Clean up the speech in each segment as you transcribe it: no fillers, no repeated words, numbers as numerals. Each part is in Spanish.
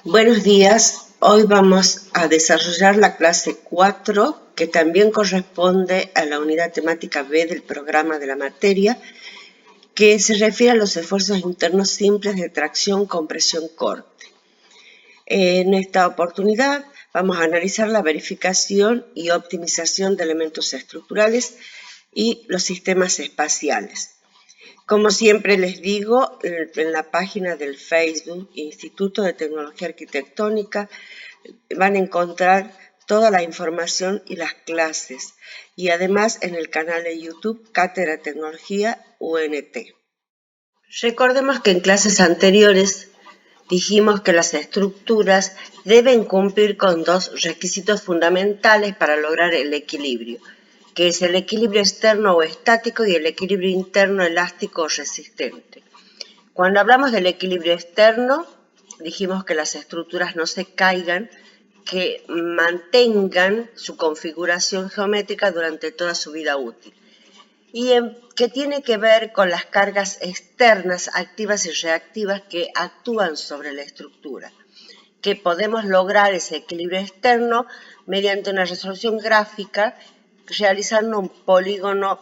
Buenos días, hoy vamos a desarrollar la clase 4 que también corresponde a la unidad temática B del programa de la materia, que se refiere a los esfuerzos internos simples de tracción, compresión, corte. En esta oportunidad vamos a analizar la verificación y optimización de elementos estructurales y los sistemas espaciales. Como siempre les digo, en la página del Facebook Instituto de Tecnología Arquitectónica van a encontrar toda la información y las clases, y además en el canal de YouTube Cátedra Tecnología UNT. Recordemos que en clases anteriores dijimos que las estructuras deben cumplir con dos requisitos fundamentales para lograr el equilibrio, que es el equilibrio externo o estático y el equilibrio interno elástico o resistente. Cuando hablamos del equilibrio externo, dijimos que las estructuras no se caigan, que mantengan su configuración geométrica durante toda su vida útil. Y que tiene que ver con las cargas externas, activas y reactivas que actúan sobre la estructura, que podemos lograr ese equilibrio externo mediante una resolución gráfica realizando un polígono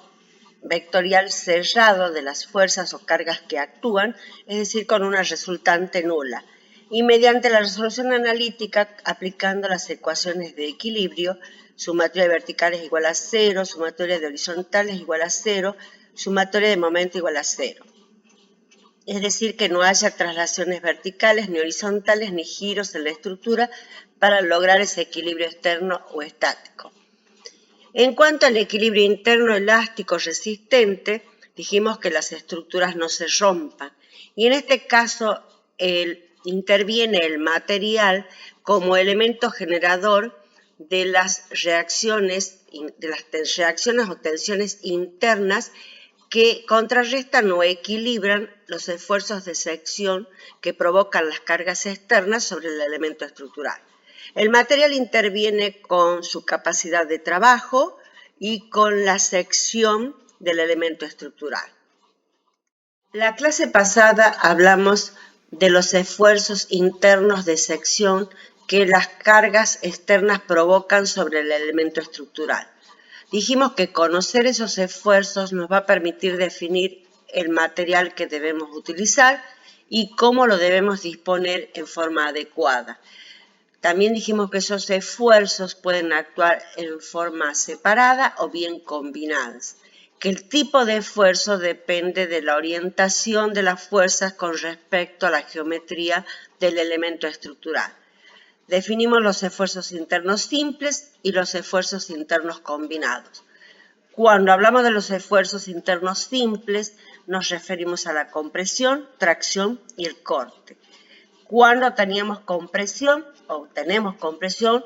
vectorial cerrado de las fuerzas o cargas que actúan, es decir, con una resultante nula, y mediante la resolución analítica aplicando las ecuaciones de equilibrio, sumatoria de verticales igual a 0, sumatoria de horizontales igual a 0, sumatoria de momento igual a 0. Es decir, que no haya traslaciones verticales ni horizontales ni giros en la estructura para lograr ese equilibrio externo o estático. En cuanto al equilibrio interno elástico resistente, dijimos que las estructuras no se rompan, y en este caso interviene el material como elemento generador de las reacciones o tensiones internas que contrarrestan o equilibran los esfuerzos de sección que provocan las cargas externas sobre el elemento estructural. El material interviene con su capacidad de trabajo y con la sección del elemento estructural. La clase pasada hablamos de los esfuerzos internos de sección que las cargas externas provocan sobre el elemento estructural. Dijimos que conocer esos esfuerzos nos va a permitir definir el material que debemos utilizar y cómo lo debemos disponer en forma adecuada. También dijimos que esos esfuerzos pueden actuar en forma separada o bien combinadas, que el tipo de esfuerzo depende de la orientación de las fuerzas con respecto a la geometría del elemento estructural. Definimos los esfuerzos internos simples y los esfuerzos internos combinados. Cuando hablamos de los esfuerzos internos simples, nos referimos a la compresión, tracción y el corte. Cuando teníamos compresión, o tenemos compresión,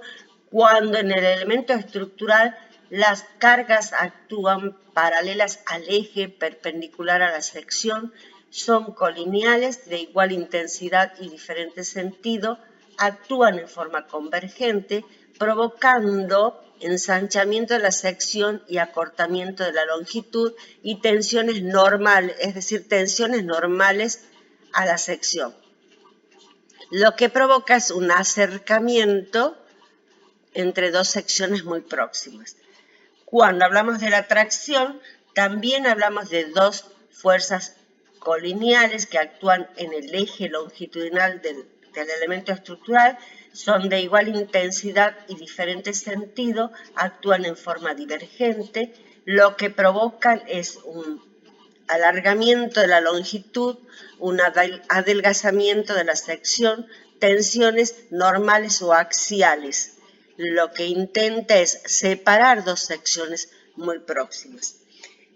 cuando en el elemento estructural las cargas actúan paralelas al eje perpendicular a la sección, son colineales de igual intensidad y diferente sentido, actúan en forma convergente, provocando ensanchamiento de la sección y acortamiento de la longitud y tensiones normales, es decir, tensiones normales a la sección. Lo que provoca es un acercamiento entre dos secciones muy próximas. Cuando hablamos de la tracción, también hablamos de dos fuerzas colineales que actúan en el eje longitudinal del elemento estructural, son de igual intensidad y diferente sentido, actúan en forma divergente, lo que provocan es un alargamiento de la longitud, un adelgazamiento de la sección, tensiones normales o axiales. Lo que intenta es separar dos secciones muy próximas.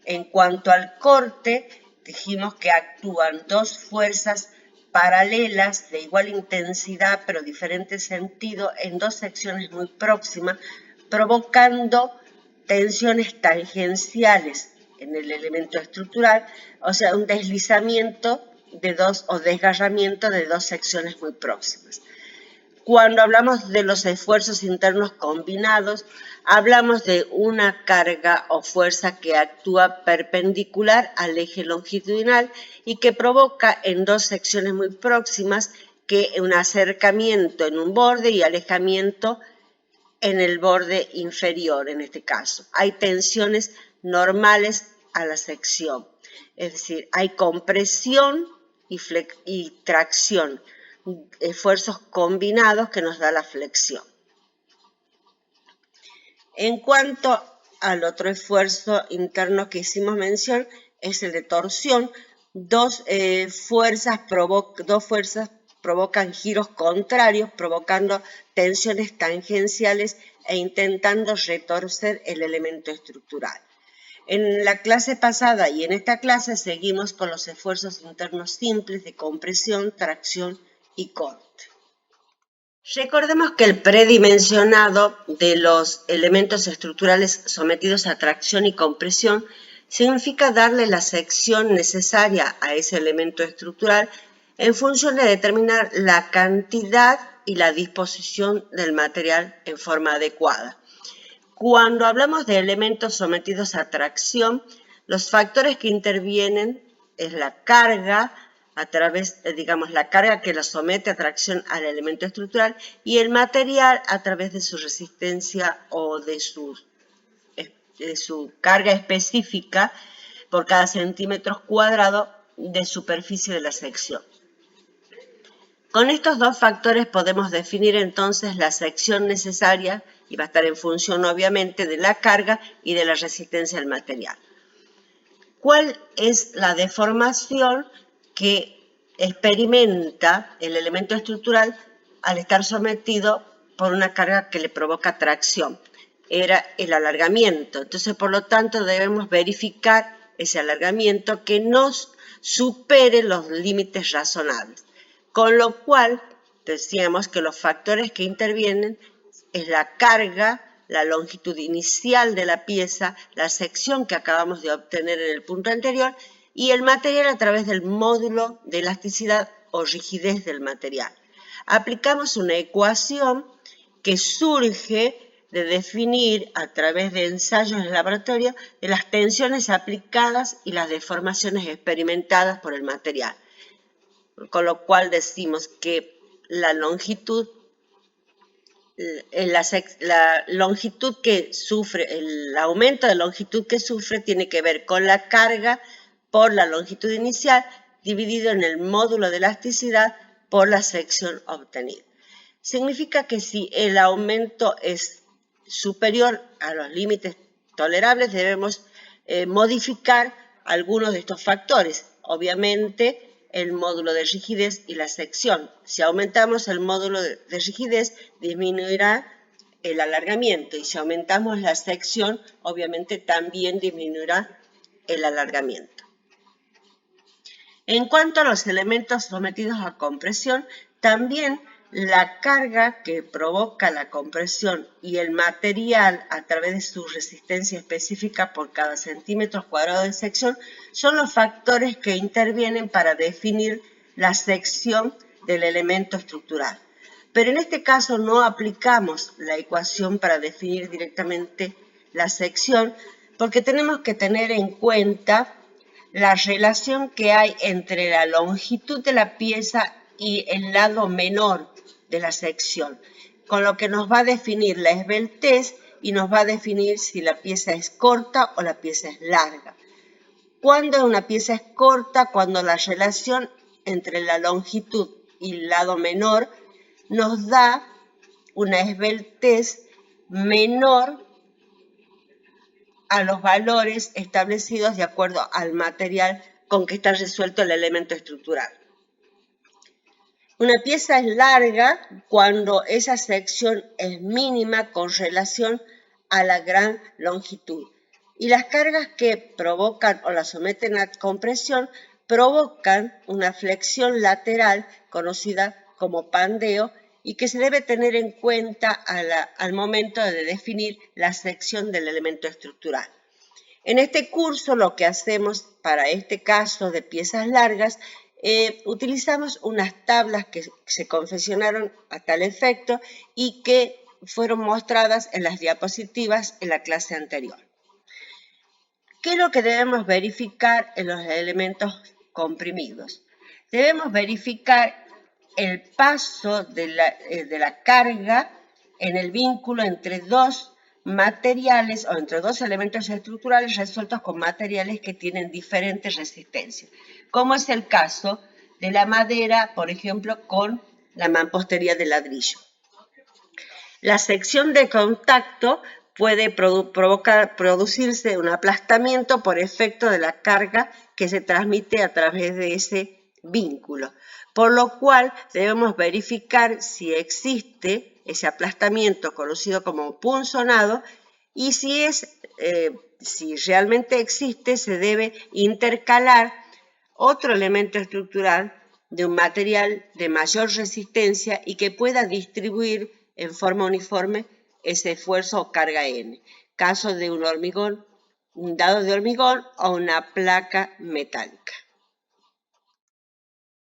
En cuanto al corte, dijimos que actúan dos fuerzas paralelas de igual intensidad pero diferente sentido en dos secciones muy próximas, provocando tensiones tangenciales en el elemento estructural, o sea, un deslizamiento de dos o desgarramiento de dos secciones muy próximas. Cuando hablamos de los esfuerzos internos combinados, hablamos de una carga o fuerza que actúa perpendicular al eje longitudinal y que provoca en dos secciones muy próximas que un acercamiento en un borde y alejamiento en el borde inferior, en este caso. Hay tensiones normales a la sección, es decir, hay compresión y tracción, esfuerzos combinados que nos da la flexión. En cuanto al otro esfuerzo interno que hicimos mención, es el de torsión. Dos fuerzas provocan giros contrarios, provocando tensiones tangenciales e intentando retorcer el elemento estructural. En la clase pasada y en esta clase seguimos con los esfuerzos internos simples de compresión, tracción y corte. Recordemos que el predimensionado de los elementos estructurales sometidos a tracción y compresión significa darle la sección necesaria a ese elemento estructural en función de determinar la cantidad y la disposición del material en forma adecuada. Cuando hablamos de elementos sometidos a tracción, los factores que intervienen es la carga, a través, digamos, la carga que lo somete a tracción al elemento estructural y el material a través de su resistencia o de su carga específica por cada centímetro cuadrado de superficie de la sección. Con estos dos factores podemos definir entonces la sección necesaria y va a estar en función obviamente de la carga y de la resistencia del material. ¿Cuál es la deformación que experimenta el elemento estructural al estar sometido por una carga que le provoca tracción? Era el alargamiento. Entonces, por lo tanto, debemos verificar ese alargamiento que nos supere los límites razonables. Con lo cual, decíamos que los factores que intervienen es la carga, la longitud inicial de la pieza, la sección que acabamos de obtener en el punto anterior y el material a través del módulo de elasticidad o rigidez del material. Aplicamos una ecuación que surge de definir a través de ensayos en el laboratorio de las tensiones aplicadas y las deformaciones experimentadas por el material. Con lo cual decimos que la longitud que sufre, el aumento de longitud que sufre tiene que ver con la carga por la longitud inicial dividido en el módulo de elasticidad por la sección obtenida. Significa que si el aumento es superior a los límites tolerables debemos modificar algunos de estos factores. Obviamente, el módulo de rigidez y la sección. Si aumentamos el módulo de rigidez, disminuirá el alargamiento y si aumentamos la sección, obviamente también disminuirá el alargamiento. En cuanto a los elementos sometidos a compresión, también la carga que provoca la compresión y el material a través de su resistencia específica por cada centímetro cuadrado de sección son los factores que intervienen para definir la sección del elemento estructural. Pero en este caso no aplicamos la ecuación para definir directamente la sección porque tenemos que tener en cuenta la relación que hay entre la longitud de la pieza y el lado menor de la sección, con lo que nos va a definir la esbeltez y nos va a definir si la pieza es corta o la pieza es larga. ¿Cuándo una pieza es corta? Cuando la relación entre la longitud y el lado menor nos da una esbeltez menor a los valores establecidos de acuerdo al material con que está resuelto el elemento estructural. Una pieza es larga cuando esa sección es mínima con relación a la gran longitud. Y las cargas que provocan o la someten a compresión provocan una flexión lateral conocida como pandeo y que se debe tener en cuenta al momento de definir la sección del elemento estructural. En este curso lo que hacemos para este caso de piezas largas, utilizamos unas tablas que se confeccionaron a tal efecto y que fueron mostradas en las diapositivas en la clase anterior. ¿Qué es lo que debemos verificar en los elementos comprimidos? Debemos verificar el paso de la carga en el vínculo entre dos materiales o entre dos elementos estructurales resueltos con materiales que tienen diferentes resistencias, como es el caso de la madera, por ejemplo, con la mampostería de ladrillo. La sección de contacto puede producirse un aplastamiento por efecto de la carga que se transmite a través de ese vínculo, por lo cual debemos verificar si existe ese aplastamiento conocido como punzonado y si realmente existe, se debe intercalar otro elemento estructural de un material de mayor resistencia y que pueda distribuir en forma uniforme ese esfuerzo o carga N. Caso de un dado de hormigón o una placa metálica.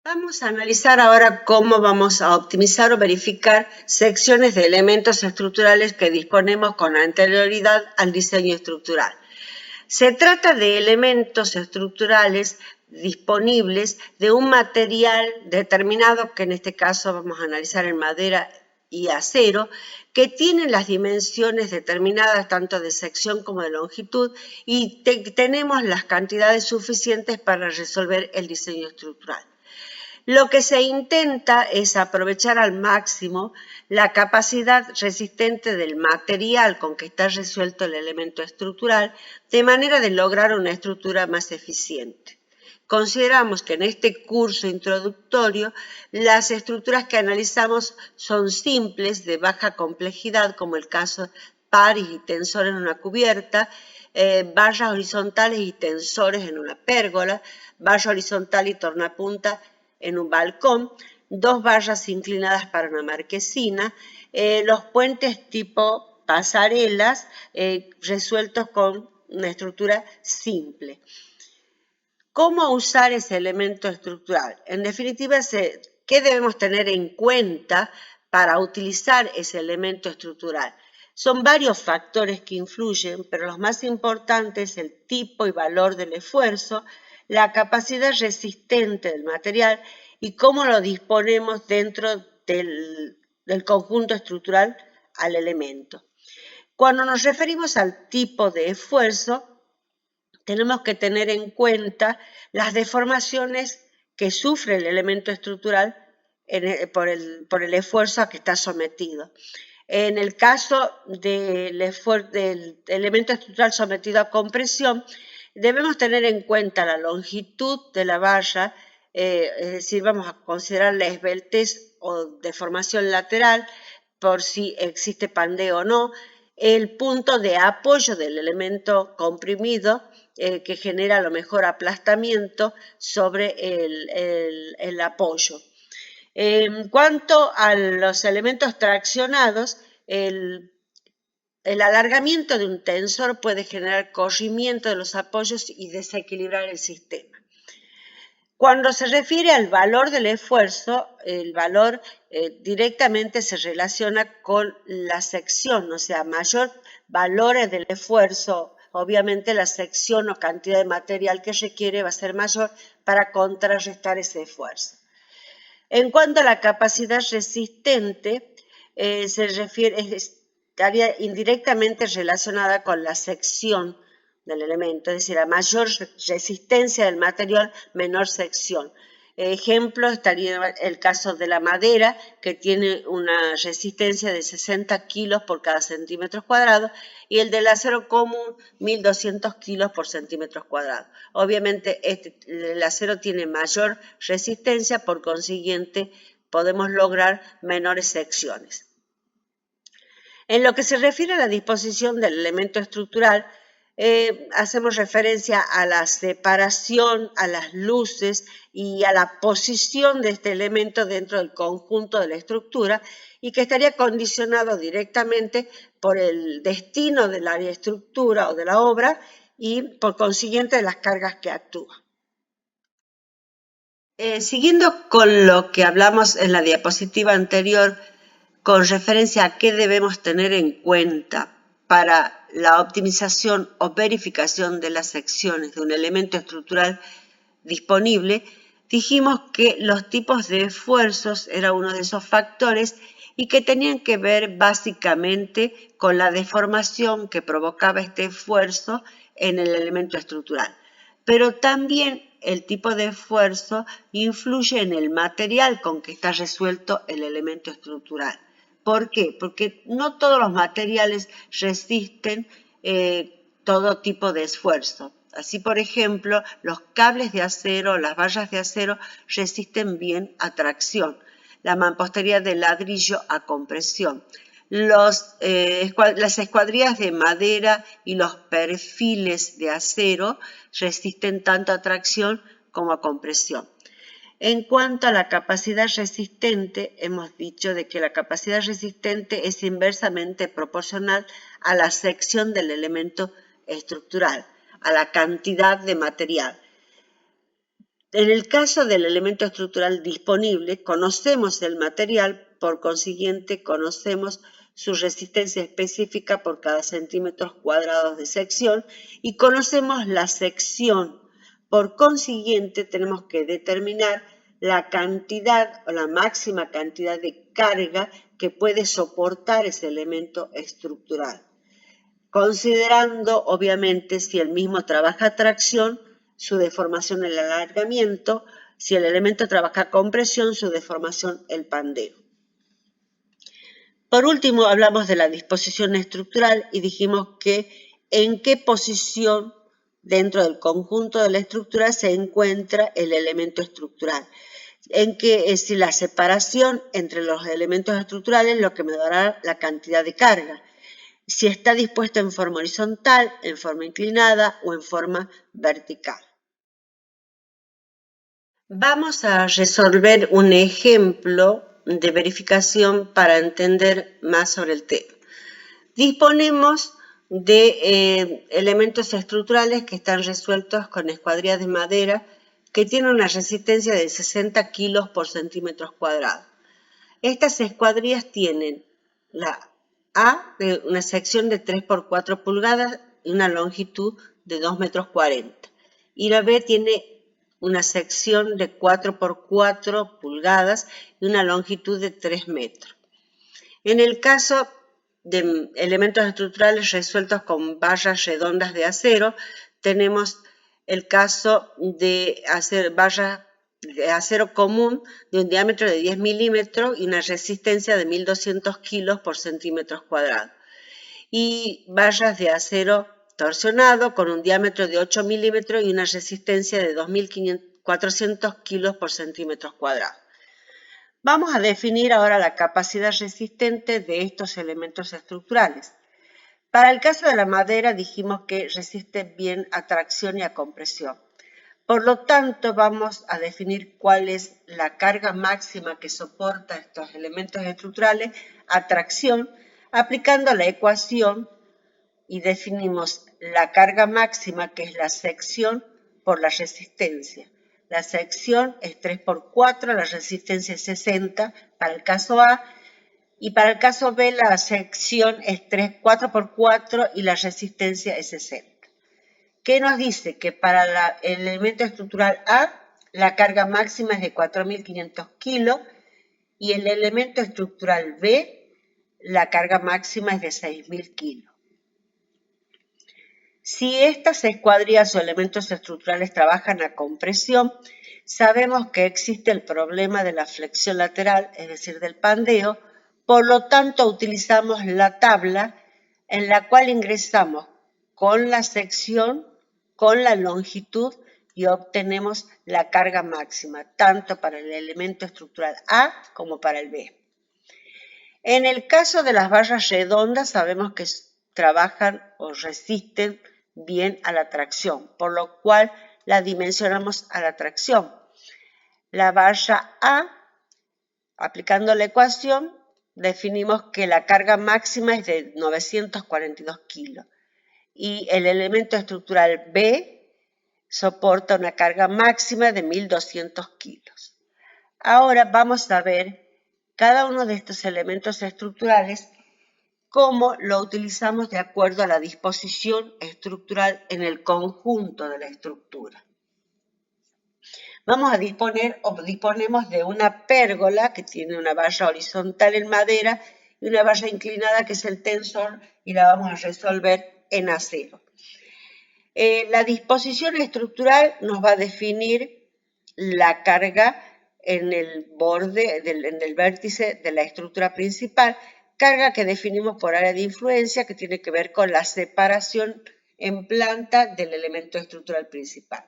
Vamos a analizar ahora cómo vamos a optimizar o verificar secciones de elementos estructurales que disponemos con anterioridad al diseño estructural. Se trata de elementos estructurales disponibles de un material determinado, que en este caso vamos a analizar en madera y acero, que tienen las dimensiones determinadas tanto de sección como de longitud y tenemos las cantidades suficientes para resolver el diseño estructural. Lo que se intenta es aprovechar al máximo la capacidad resistente del material con que está resuelto el elemento estructural, de manera de lograr una estructura más eficiente. Consideramos que en este curso introductorio las estructuras que analizamos son simples, de baja complejidad, como el caso de pares y tensores en una cubierta, barras horizontales y tensores en una pérgola, barra horizontal y tornapunta en un balcón, dos barras inclinadas para una marquesina, los puentes tipo pasarelas resueltos con una estructura simple. ¿Cómo usar ese elemento estructural? En definitiva, ¿qué debemos tener en cuenta para utilizar ese elemento estructural? Son varios factores que influyen, pero los más importantes es el tipo y valor del esfuerzo, la capacidad resistente del material y cómo lo disponemos dentro del conjunto estructural al elemento. Cuando nos referimos al tipo de esfuerzo, tenemos que tener en cuenta las deformaciones que sufre el elemento estructural por el esfuerzo a que está sometido. En el caso del elemento estructural sometido a compresión, debemos tener en cuenta la longitud de la barra, es decir, vamos a considerar la esbeltez o deformación lateral, por si existe pandeo o no, el punto de apoyo del elemento comprimido, que genera a lo mejor aplastamiento sobre el apoyo. En cuanto a los elementos traccionados, el alargamiento de un tensor puede generar corrimiento de los apoyos y desequilibrar el sistema. Cuando se refiere al valor del esfuerzo, el valor directamente se relaciona con la sección, o sea, mayor valores del esfuerzo, obviamente la sección o cantidad de material que requiere va a ser mayor para contrarrestar ese esfuerzo. En cuanto a la capacidad resistente, estaría indirectamente relacionada con la sección del elemento, es decir, a mayor resistencia del material, menor sección. Ejemplo, estaría el caso de la madera, que tiene una resistencia de 60 kilos por cada centímetro cuadrado, y el del acero común, 1200 kilos por centímetro cuadrado. Obviamente, el acero tiene mayor resistencia, por consiguiente, podemos lograr menores secciones. En lo que se refiere a la disposición del elemento estructural, hacemos referencia a la separación, a las luces y a la posición de este elemento dentro del conjunto de la estructura y que estaría condicionado directamente por el destino de la estructura o de la obra y por consiguiente de las cargas que actúan. Siguiendo con lo que hablamos en la diapositiva anterior, con referencia a qué debemos tener en cuenta para la optimización o verificación de las secciones de un elemento estructural disponible, dijimos que los tipos de esfuerzos era uno de esos factores y que tenían que ver básicamente con la deformación que provocaba este esfuerzo en el elemento estructural. Pero también el tipo de esfuerzo influye en el material con que está resuelto el elemento estructural. ¿Por qué? Porque no todos los materiales resisten todo tipo de esfuerzo. Así, por ejemplo, los cables de acero, las vallas de acero resisten bien a tracción, la mampostería de ladrillo a compresión. Las escuadrillas de madera y los perfiles de acero resisten tanto a tracción como a compresión. En cuanto a la capacidad resistente, hemos dicho de que la capacidad resistente es inversamente proporcional a la sección del elemento estructural, a la cantidad de material. En el caso del elemento estructural disponible, conocemos el material, por consiguiente conocemos su resistencia específica por cada centímetros cuadrados de sección y conocemos la sección. Por consiguiente, tenemos que determinar la cantidad o la máxima cantidad de carga que puede soportar ese elemento estructural, considerando obviamente si el mismo trabaja a tracción, su deformación el alargamiento, si el elemento trabaja a compresión, su deformación el pandeo. Por último, hablamos de la disposición estructural y dijimos que en qué posición dentro del conjunto de la estructura se encuentra el elemento estructural. En que si la separación entre los elementos estructurales es lo que me dará la cantidad de carga. Si está dispuesto en forma horizontal, en forma inclinada o en forma vertical. Vamos a resolver un ejemplo de verificación para entender más sobre el tema. Disponemos de elementos estructurales que están resueltos con escuadrillas de madera que tienen una resistencia de 60 kilos por centímetros cuadrados. Estas escuadrillas tienen la A de una sección de 3 por 4 pulgadas y una longitud de 2,40 metros. Y la B tiene una sección de 4 por 4 pulgadas y una longitud de 3 metros. En el caso de elementos estructurales resueltos con vallas redondas de acero, tenemos el caso de hacer vallas de acero común de un diámetro de 10 milímetros y una resistencia de 1.200 kilos por centímetros cuadrados. Y vallas de acero torsionado con un diámetro de 8 milímetros y una resistencia de 2.400 kilos por centímetros cuadrados. Vamos a definir ahora la capacidad resistente de estos elementos estructurales. Para el caso de la madera dijimos que resiste bien a tracción y a compresión. Por lo tanto, vamos a definir cuál es la carga máxima que soporta estos elementos estructurales a tracción, aplicando la ecuación y definimos la carga máxima, que es la sección por la resistencia. La sección es 3 por 4, la resistencia es 60 para el caso A, y para el caso B la sección es 4 por 4 y la resistencia es 60. ¿Qué nos dice? Que para el elemento estructural A la carga máxima es de 4.500 kilos y el elemento estructural B la carga máxima es de 6.000 kilos. Si estas escuadrillas o elementos estructurales trabajan a compresión, sabemos que existe el problema de la flexión lateral, es decir, del pandeo. Por lo tanto, utilizamos la tabla en la cual ingresamos con la sección, con la longitud y obtenemos la carga máxima, tanto para el elemento estructural A como para el B. En el caso de las barras redondas, sabemos que trabajan o resisten bien a la tracción, por lo cual la dimensionamos a la tracción. La barra A, aplicando la ecuación, definimos que la carga máxima es de 942 kilos y el elemento estructural B soporta una carga máxima de 1.200 kilos. Ahora vamos a ver cada uno de estos elementos estructurales cómo lo utilizamos de acuerdo a la disposición estructural en el conjunto de la estructura. disponemos de una pérgola que tiene una valla horizontal en madera y una valla inclinada que es el tensor y la vamos a resolver en acero. La disposición estructural nos va a definir la carga en el borde, en el vértice de la estructura principal, carga que definimos por área de influencia que tiene que ver con la separación en planta del elemento estructural principal.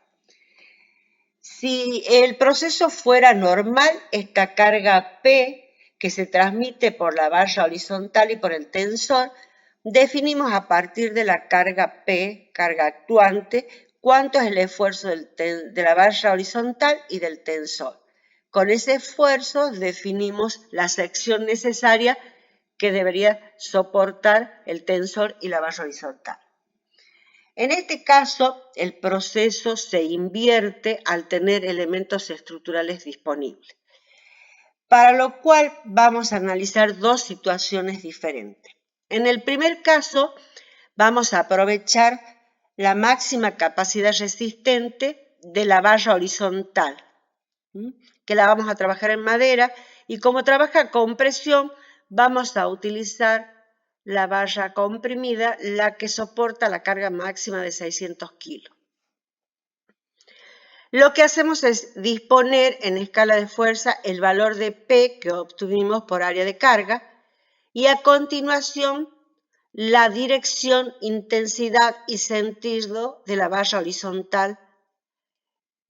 Si el proceso fuera normal, esta carga P, que se transmite por la valla horizontal y por el tensor, definimos a partir de la carga P, carga actuante, cuánto es el esfuerzo de la valla horizontal y del tensor. Con ese esfuerzo definimos la sección necesaria que debería soportar el tensor y la valla horizontal. En este caso, el proceso se invierte al tener elementos estructurales disponibles, para lo cual vamos a analizar dos situaciones diferentes. En el primer caso, vamos a aprovechar la máxima capacidad resistente de la valla horizontal, que la vamos a trabajar en madera, y como trabaja con presión, vamos a utilizar la valla comprimida, la que soporta la carga máxima de 600 kilos. Lo que hacemos es disponer en escala de fuerza el valor de P que obtuvimos por área de carga y a continuación la dirección, intensidad y sentido de la valla horizontal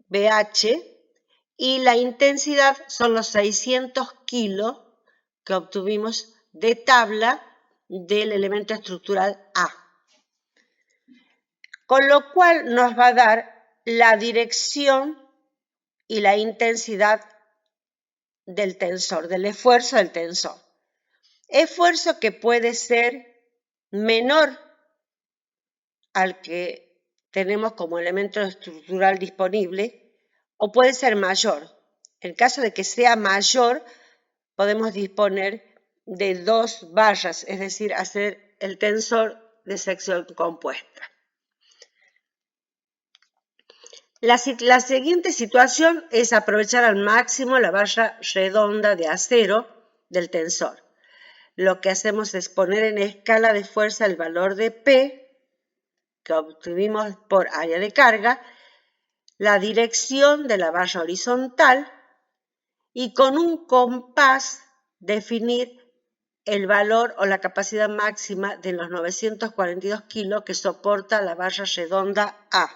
BH, y la intensidad son los 600 kilos que obtuvimos de tabla del elemento estructural A. Con lo cual nos va a dar la dirección y la intensidad del tensor, del esfuerzo del tensor. Esfuerzo que puede ser menor al que tenemos como elemento estructural disponible o puede ser mayor. En caso de que sea mayor, podemos disponer de dos vallas, es decir, hacer el tensor de sección compuesta. La siguiente situación es aprovechar al máximo la valla redonda de acero del tensor. Lo que hacemos es poner en escala de fuerza el valor de P que obtuvimos por área de carga, la dirección de la valla horizontal y con un compás definir el valor o la capacidad máxima de los 942 kilos que soporta la valla redonda A.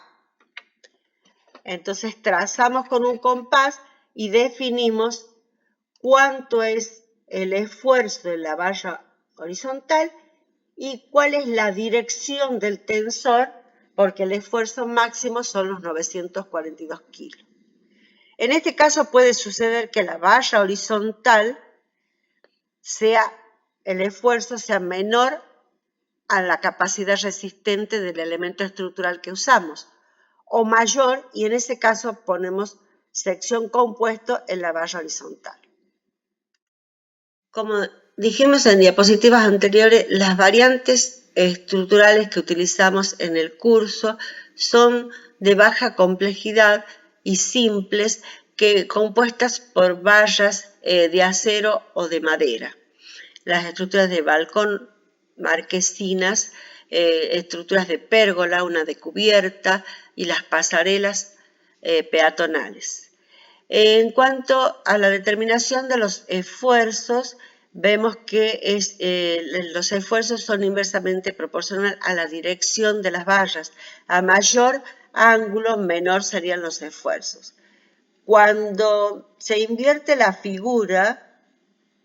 Entonces trazamos con un compás y definimos cuánto es el esfuerzo de la valla horizontal y cuál es la dirección del tensor, porque el esfuerzo máximo son los 942 kilos. En este caso puede suceder que la valla horizontal el esfuerzo sea menor a la capacidad resistente del elemento estructural que usamos, o mayor, y en ese caso ponemos sección compuesto en la valla horizontal. Como dijimos en diapositivas anteriores, las variantes estructurales que utilizamos en el curso son de baja complejidad y simples, compuestas por vallas de acero o de madera. Las estructuras de balcón, marquesinas, estructuras de pérgola, una de cubierta y las pasarelas peatonales. En cuanto a la determinación de los esfuerzos, vemos que los esfuerzos son inversamente proporcionales a la dirección de las vallas. A mayor ángulo, menor serían los esfuerzos. Cuando se invierte la figura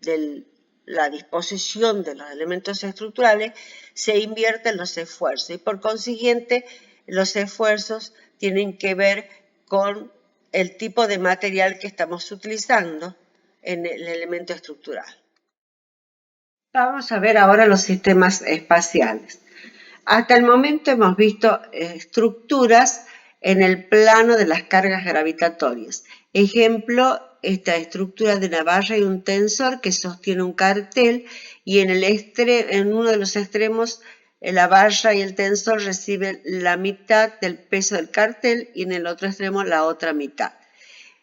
de la disposición de los elementos estructurales, se invierten los esfuerzos y por consiguiente los esfuerzos tienen que ver con el tipo de material que estamos utilizando en el elemento estructural. Vamos a ver ahora los sistemas espaciales. Hasta el momento hemos visto estructuras en el plano de las cargas gravitatorias. Ejemplo, esta estructura de una valla y un tensor que sostiene un cartel y en uno de los extremos la valla y el tensor reciben la mitad del peso del cartel y en el otro extremo la otra mitad.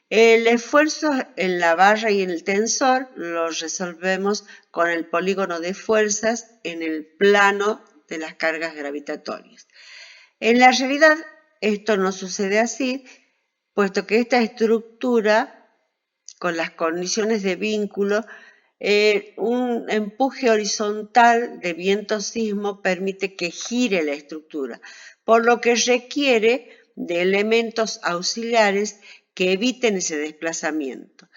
El esfuerzo en la barra y en el tensor lo resolvemos con el polígono de fuerzas en el plano de las cargas gravitatorias. En la realidad esto no sucede así, puesto que esta estructura, con las condiciones de vínculo, un empuje horizontal de viento-sismo permite que gire la estructura, por lo que requiere de elementos auxiliares que eviten ese desplazamiento.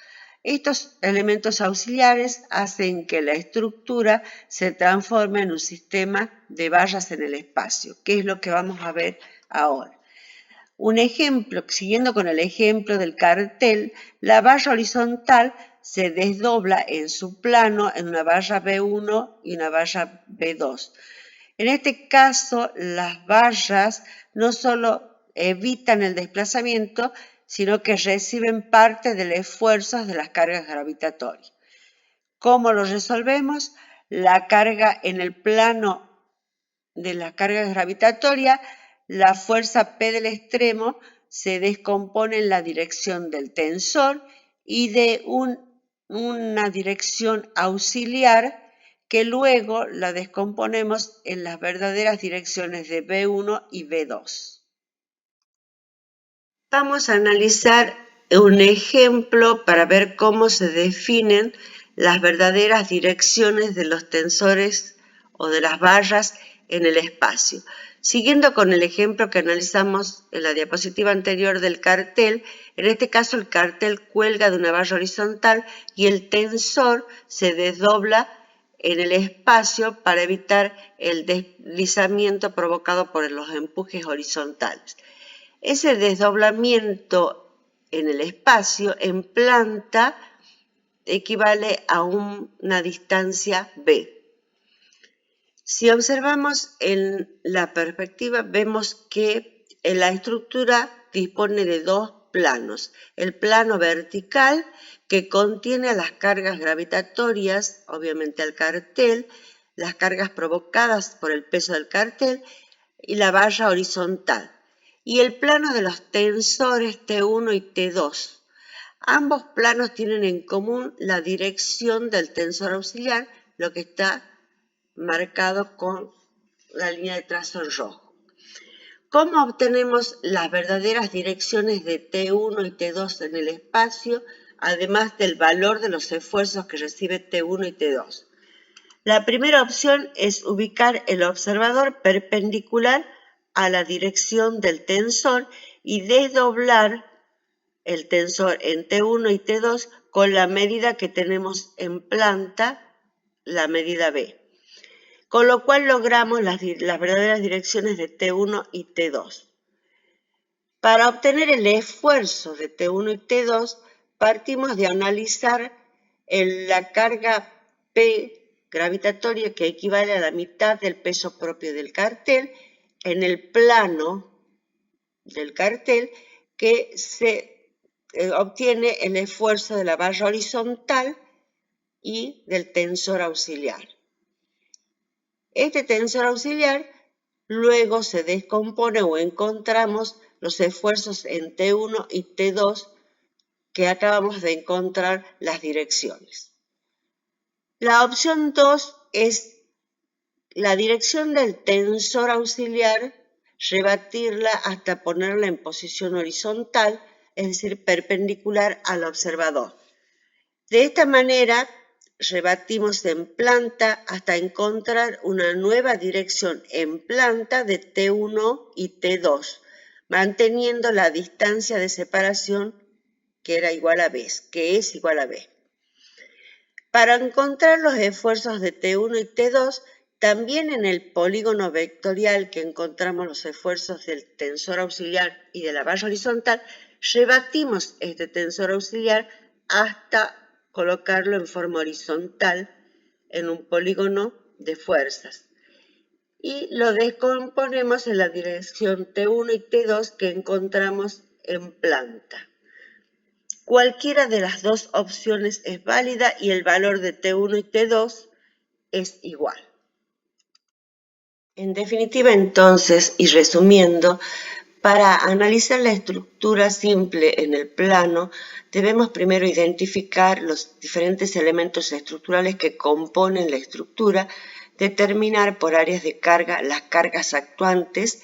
Estos elementos auxiliares hacen que la estructura se transforme en un sistema de barras en el espacio, que es lo que vamos a ver ahora. Un ejemplo, siguiendo con el ejemplo del cartel, la barra horizontal se desdobla en su plano en una barra B1 y una barra B2. En este caso, las barras no solo evitan el desplazamiento, sino que reciben parte del esfuerzo de las cargas gravitatorias. ¿Cómo lo resolvemos? La carga en el plano de las cargas gravitatorias, la fuerza P del extremo se descompone en la dirección del tensor y de una dirección auxiliar que luego la descomponemos en las verdaderas direcciones de B1 y B2. Vamos a analizar un ejemplo para ver cómo se definen las verdaderas direcciones de los tensores o de las barras en el espacio. Siguiendo con el ejemplo que analizamos en la diapositiva anterior del cartel, en este caso el cartel cuelga de una barra horizontal y el tensor se desdobla en el espacio para evitar el deslizamiento provocado por los empujes horizontales. Ese desdoblamiento en el espacio en planta equivale a una distancia b. Si observamos en la perspectiva, vemos que la estructura dispone de dos planos. El plano vertical, que contiene las cargas gravitatorias, obviamente al cartel, las cargas provocadas por el peso del cartel, y la barra horizontal. Y el plano de los tensores T1 y T2. Ambos planos tienen en común la dirección del tensor auxiliar, lo que está marcado con la línea de trazo en rojo. ¿Cómo obtenemos las verdaderas direcciones de T1 y T2 en el espacio, además del valor de los esfuerzos que recibe T1 y T2? La primera opción es ubicar el observador perpendicular a la dirección del tensor y desdoblar el tensor en T1 y T2 con la medida que tenemos en planta, la medida B. Con lo cual logramos las verdaderas direcciones de T1 y T2. Para obtener el esfuerzo de T1 y T2, partimos de analizar la carga P gravitatoria, que equivale a la mitad del peso propio del cartel, en el plano del cartel, que se obtiene el esfuerzo de la barra horizontal y del tensor auxiliar. Este tensor auxiliar luego se descompone o encontramos los esfuerzos en T1 y T2 que acabamos de encontrar las direcciones. La opción 2 es la dirección del tensor auxiliar, rebatirla hasta ponerla en posición horizontal, es decir, perpendicular al observador. De esta manera, rebatimos en planta hasta encontrar una nueva dirección en planta de T1 y T2, manteniendo la distancia de separación que era igual a B, que es igual a B. Para encontrar los esfuerzos de T1 y T2, también en el polígono vectorial que encontramos los esfuerzos del tensor auxiliar y de la barra horizontal, rebatimos este tensor auxiliar hasta colocarlo en forma horizontal en un polígono de fuerzas. Y lo descomponemos en la dirección T1 y T2 que encontramos en planta. Cualquiera de las dos opciones es válida y el valor de T1 y T2 es igual. En definitiva, entonces, y resumiendo, Para analizar la estructura simple en el plano, debemos primero identificar los diferentes elementos estructurales que componen la estructura, determinar por áreas de carga las cargas actuantes,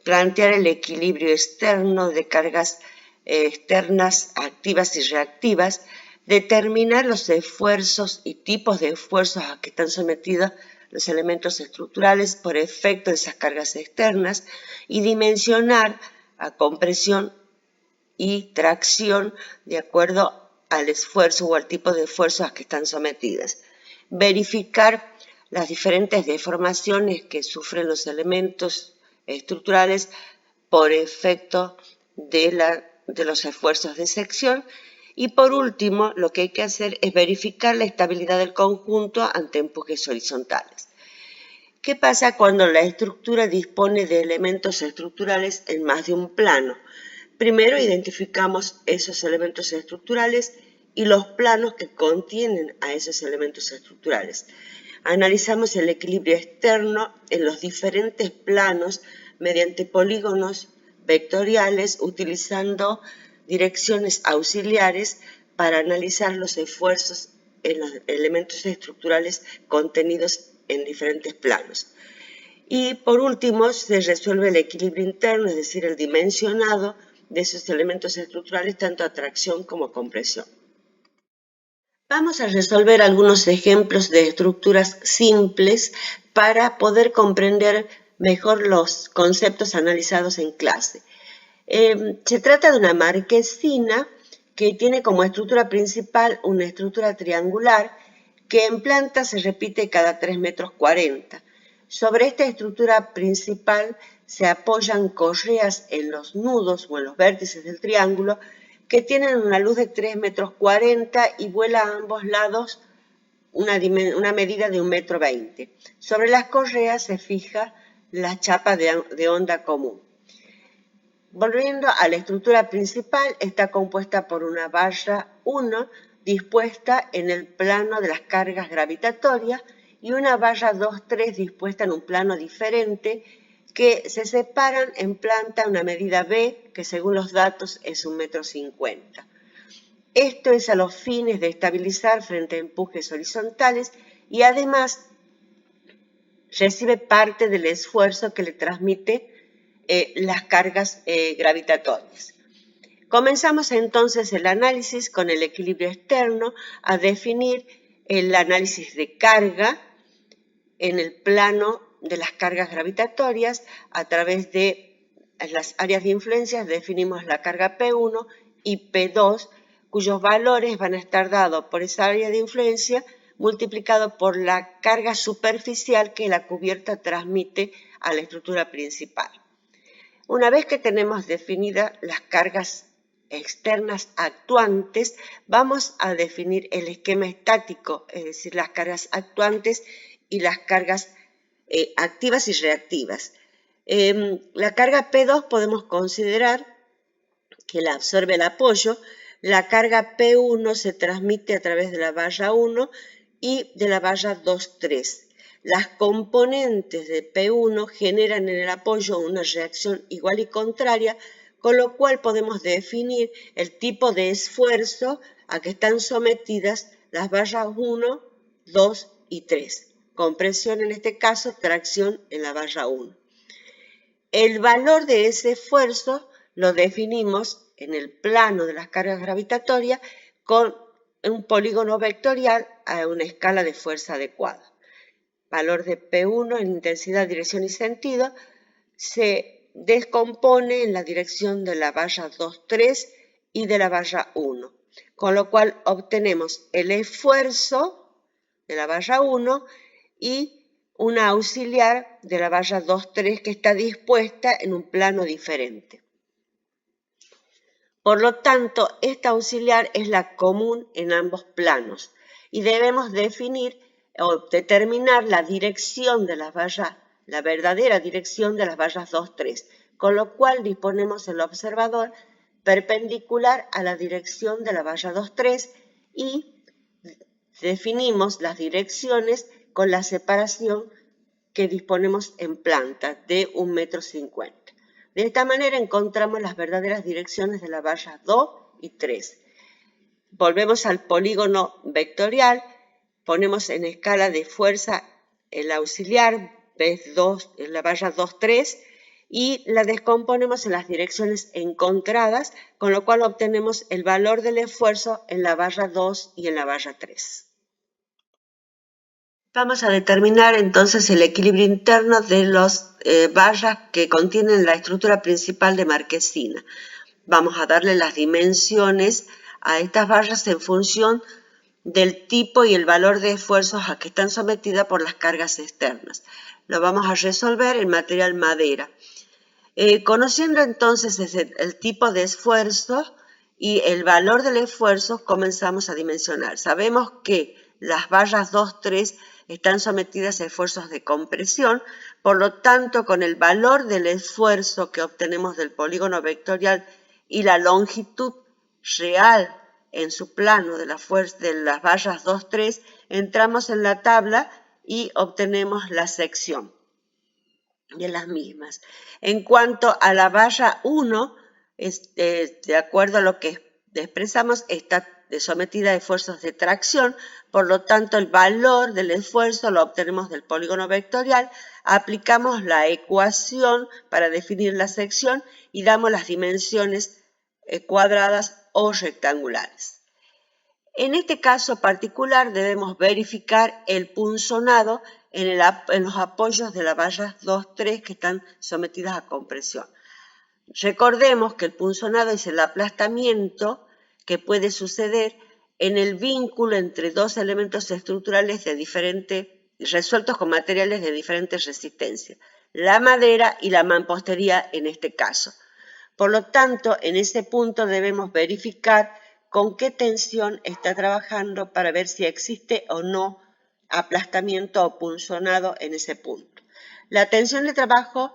plantear el equilibrio externo de cargas externas activas y reactivas, determinar los esfuerzos y tipos de esfuerzos a que están sometidos los elementos estructurales por efecto de esas cargas externas y dimensionar a compresión y tracción de acuerdo al esfuerzo o al tipo de esfuerzos a que están sometidas. Verificar las diferentes deformaciones que sufren los elementos estructurales por efecto de los esfuerzos de sección. Y por último, lo que hay que hacer es verificar la estabilidad del conjunto ante empujes horizontales. ¿Qué pasa cuando la estructura dispone de elementos estructurales en más de un plano? Primero identificamos esos elementos estructurales y los planos que contienen a esos elementos estructurales. Analizamos el equilibrio externo en los diferentes planos mediante polígonos vectoriales utilizando direcciones auxiliares para analizar los esfuerzos en los elementos estructurales contenidos en diferentes planos. Y por último se resuelve el equilibrio interno, es decir, el dimensionado de esos elementos estructurales, tanto a tracción como compresión. Vamos a resolver algunos ejemplos de estructuras simples para poder comprender mejor los conceptos analizados en clase. Se trata de una marquesina que tiene como estructura principal una estructura triangular que en planta se repite cada 3,40 metros. Sobre esta estructura principal se apoyan correas en los nudos o en los vértices del triángulo que tienen una luz de 3,40 metros y vuela a ambos lados una medida de 1,20 metros. Sobre las correas se fija la chapa de onda común. Volviendo a la estructura principal, está compuesta por una barra 1 dispuesta en el plano de las cargas gravitatorias y una barra 2,3 dispuesta en un plano diferente que se separan en planta a una medida B que según los datos es 1,50 metros. Esto es a los fines de estabilizar frente a empujes horizontales y además recibe parte del esfuerzo que le transmite las cargas gravitatorias. Comenzamos entonces el análisis con el equilibrio externo a definir el análisis de carga en el plano de las cargas gravitatorias. A través de las áreas de influencia definimos la carga P1 y P2, cuyos valores van a estar dados por esa área de influencia multiplicado por la carga superficial que la cubierta transmite a la estructura principal. Una vez que tenemos definidas las cargas externas actuantes, vamos a definir el esquema estático, es decir, las cargas actuantes y las cargas activas y reactivas. La carga P2 podemos considerar que la absorbe el apoyo. La carga P1 se transmite a través de la barra 1 y de la barra 2,3. Las componentes de P1 generan en el apoyo una reacción igual y contraria, con lo cual podemos definir el tipo de esfuerzo a que están sometidas las barras 1, 2 y 3. Compresión en este caso, tracción en la barra 1. El valor de ese esfuerzo lo definimos en el plano de las cargas gravitatorias con un polígono vectorial a una escala de fuerza adecuada. Valor de P1 en intensidad, dirección y sentido se descompone en la dirección de la barra 2,3 y de la barra 1, con lo cual obtenemos el esfuerzo de la barra 1 y una auxiliar de la barra 2,3 que está dispuesta en un plano diferente. Por lo tanto, esta auxiliar es la común en ambos planos y debemos definir o determinar la dirección de las barras, la verdadera dirección de las barras 2,3, con lo cual disponemos el observador perpendicular a la dirección de la barra 2,3 y definimos las direcciones con la separación que disponemos en planta de 1,50 metros. De esta manera encontramos las verdaderas direcciones de las vallas 2 y 3. Volvemos al polígono vectorial, ponemos en escala de fuerza el auxiliar, la valla 2, 3, y la descomponemos en las direcciones encontradas, con lo cual obtenemos el valor del esfuerzo en la valla 2 y en la valla 3. Vamos a determinar entonces el equilibrio interno de las vallas que contienen la estructura principal de marquesina. Vamos a darle las dimensiones a estas vallas en función del tipo y el valor de esfuerzos a que están sometidas por las cargas externas. Lo vamos a resolver en material madera. Conociendo entonces el tipo de esfuerzo y el valor del esfuerzo, comenzamos a dimensionar. Sabemos que las vallas 2, 3 están sometidas a esfuerzos de compresión, por lo tanto, con el valor del esfuerzo que obtenemos del polígono vectorial y la longitud real en su plano de las vallas 2, 3, entramos en la tabla y obtenemos la sección de las mismas. En cuanto a la valla 1, de acuerdo a lo que expresamos, está sometida a esfuerzos de tracción, por lo tanto el valor del esfuerzo lo obtenemos del polígono vectorial, aplicamos la ecuación para definir la sección y damos las dimensiones cuadradas o rectangulares. En este caso particular debemos verificar el punzonado en los apoyos de las vallas 2, 3 que están sometidas a compresión. Recordemos que el punzonado es el aplastamiento que puede suceder en el vínculo entre dos elementos estructurales resueltos con materiales de diferentes resistencias, la madera y la mampostería en este caso. Por lo tanto, en ese punto debemos verificar con qué tensión está trabajando para ver si existe o no aplastamiento o punzonado en ese punto. La tensión de trabajo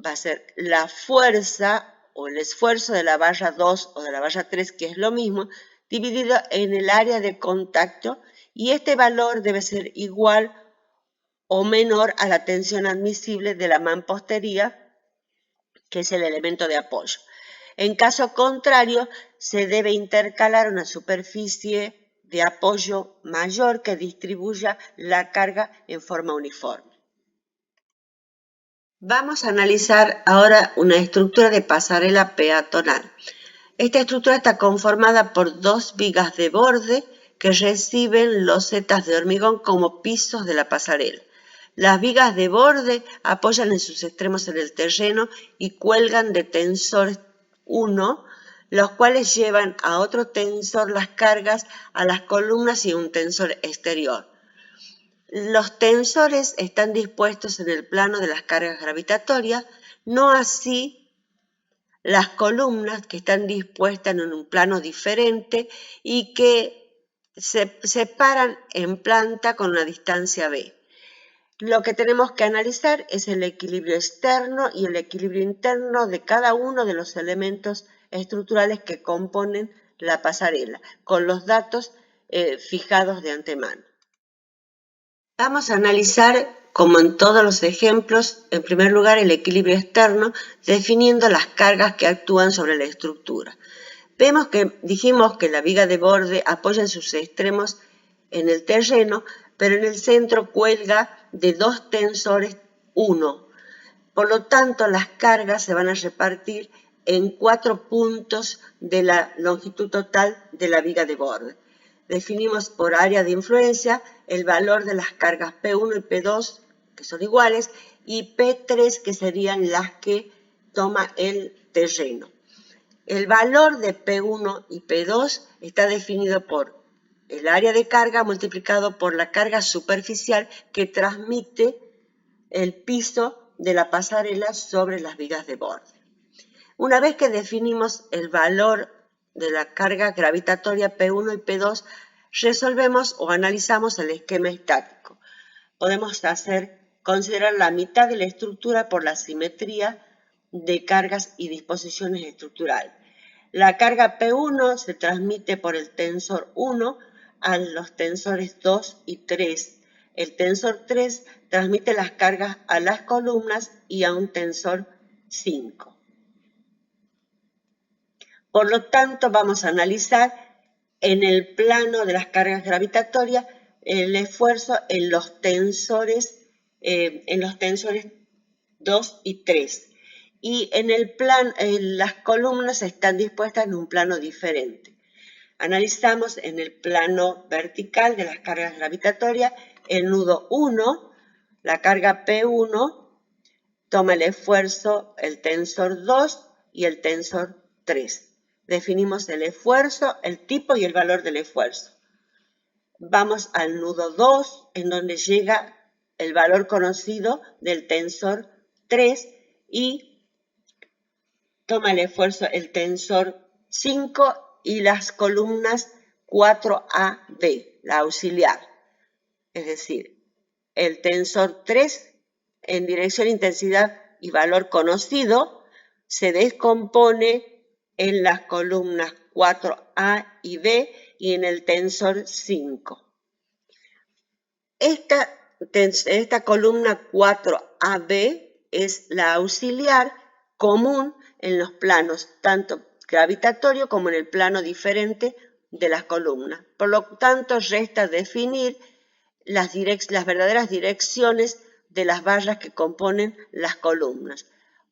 va a ser la fuerza o el esfuerzo de la valla 2 o de la valla 3, que es lo mismo, dividido en el área de contacto, y este valor debe ser igual o menor a la tensión admisible de la mampostería, que es el elemento de apoyo. En caso contrario, se debe intercalar una superficie de apoyo mayor que distribuya la carga en forma uniforme. Vamos a analizar ahora una estructura de pasarela peatonal. Esta estructura está conformada por dos vigas de borde que reciben losetas de hormigón como pisos de la pasarela. Las vigas de borde apoyan en sus extremos en el terreno y cuelgan de tensor 1, los cuales llevan a otro tensor las cargas a las columnas y un tensor exterior. Los tensores están dispuestos en el plano de las cargas gravitatorias, no así las columnas, que están dispuestas en un plano diferente y que se separan en planta con una distancia b. Lo que tenemos que analizar es el equilibrio externo y el equilibrio interno de cada uno de los elementos estructurales que componen la pasarela, con los datos fijados de antemano. Vamos a analizar, como en todos los ejemplos, en primer lugar el equilibrio externo, definiendo las cargas que actúan sobre la estructura. Vemos que dijimos que la viga de borde apoya en sus extremos en el terreno, pero en el centro cuelga de dos tensores 1. Por lo tanto, las cargas se van a repartir en 4 puntos de la longitud total de la viga de borde. Definimos por área de influencia el valor de las cargas P1 y P2, que son iguales, y P3, que serían las que toma el terreno. El valor de P1 y P2 está definido por el área de carga multiplicado por la carga superficial que transmite el piso de la pasarela sobre las vigas de borde. Una vez que definimos el valor de la carga gravitatoria P1 y P2, resolvemos o analizamos el esquema estático. Podemos considerar la mitad de la estructura por la simetría de cargas y disposiciones estructurales. La carga P1 se transmite por el tensor 1 a los tensores 2 y 3. El tensor 3 transmite las cargas a las columnas y a un tensor 5. Por lo tanto, vamos a analizar en el plano de las cargas gravitatorias el esfuerzo en los tensores 2 y 3. Y en el plano, las columnas están dispuestas en un plano diferente. Analizamos en el plano vertical de las cargas gravitatorias el nudo 1, la carga P1, toma el esfuerzo el tensor 2 y el tensor 3. Definimos el esfuerzo, el tipo y el valor del esfuerzo. Vamos al nudo 2, en donde llega el valor conocido del tensor 3 y toma el esfuerzo el tensor 5 y las columnas 4A-B, la auxiliar. Es decir, el tensor 3 en dirección, intensidad y valor conocido se descompone en las columnas 4A y B y en el tensor 5. Esta columna 4AB es la auxiliar común en los planos, tanto gravitatorio como en el plano diferente de las columnas. Por lo tanto, resta definir las verdaderas direcciones de las barras que componen las columnas.